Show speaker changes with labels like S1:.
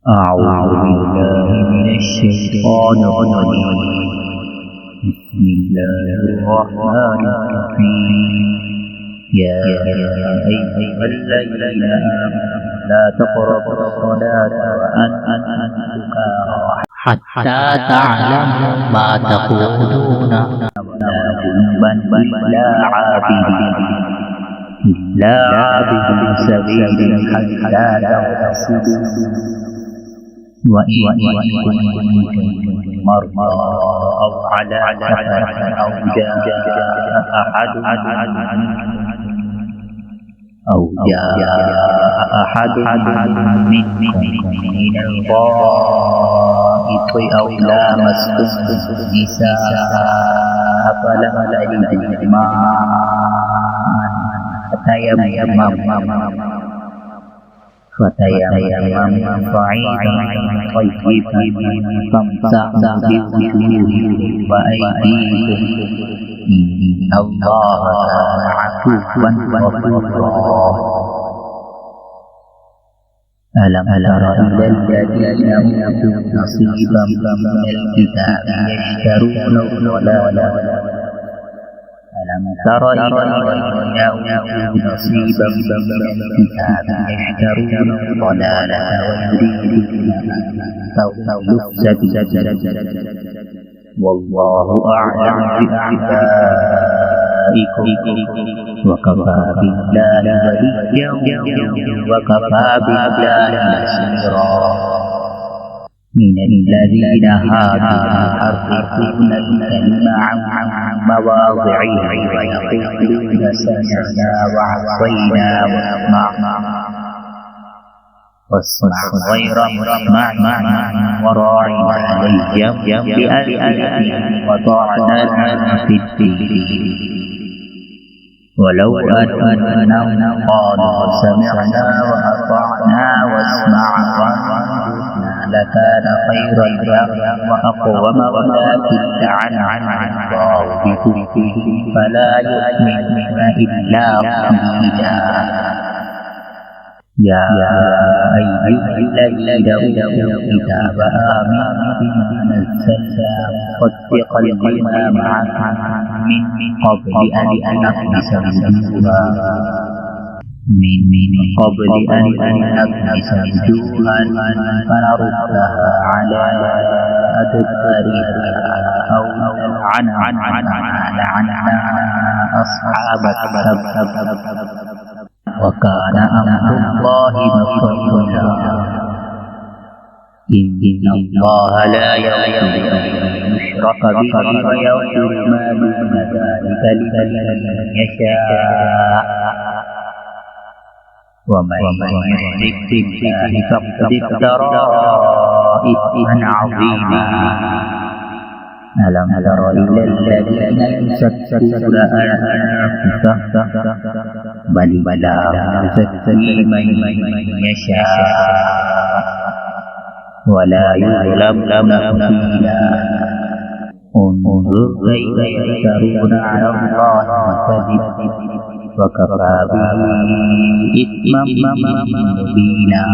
S1: أعوذ بالله من الشيطان الرجيم. بسم الله الرحمن الرحيم. يا أيها الذين آمنوا لا تقربوا الصلاة وأنتم سكارى حتى تعلموا ما تقولون ولا جنبا إلا عابر سبيل حتى تغتسلوا وإن كنتم مرضى أو على سفر أو جاء أحد منكم من الغائط أو لامستم النساء فلم تجدوا ماء فتيمموا صعيدا طيبا فامسحوا بوجوهكم وأيديكم إن الله كان عفوا غفورا. ألم تر إلى الذين أوتوا نصيبا من الكتاب يشترون الضلالة ألم تر إلى الذين أوتوا نصيبا من الكتاب يشترون الضلالة ويريدون أن تضلوا والله أعلم بأعدائكم وكفى بالله وليا وكفى بالله نصيرا. من الذين هادوا يحرفون الكلم عن مواضعه ويقولون سمعنا وعصينا واسمع غير مسمع وراعنا ليا بألسنتهم وطعنا في الدين ولو أنهم قالوا سمعنا وأطعنا واسمع وانظرنا لكان خيرا لهم وأقوم ولكن لعنهم الله بكفرهم فلا يؤمنون إلا قليلا. يا أيها الذين أوتوا الكتاب آمنوا بما نزلنا مصدقا لما معكم من قبل أن نطمس وجوها فنردها على أدبارها أو نلعنها أصحاب السبت وكان أمر الله مفعولا. إن الله لا يغفر أن يشرك به ويغفر ما دون ذلك لمن يشاء ومن يشرك بالله فقد افترى إثما عظيما. ألم تر إلى الذين يزكون أنفسهم بل الله يزكي من يشاء ولا يظلمون فتيلا. انظر كيف يفترون على الله الكذب وكفى به إثما مبينا.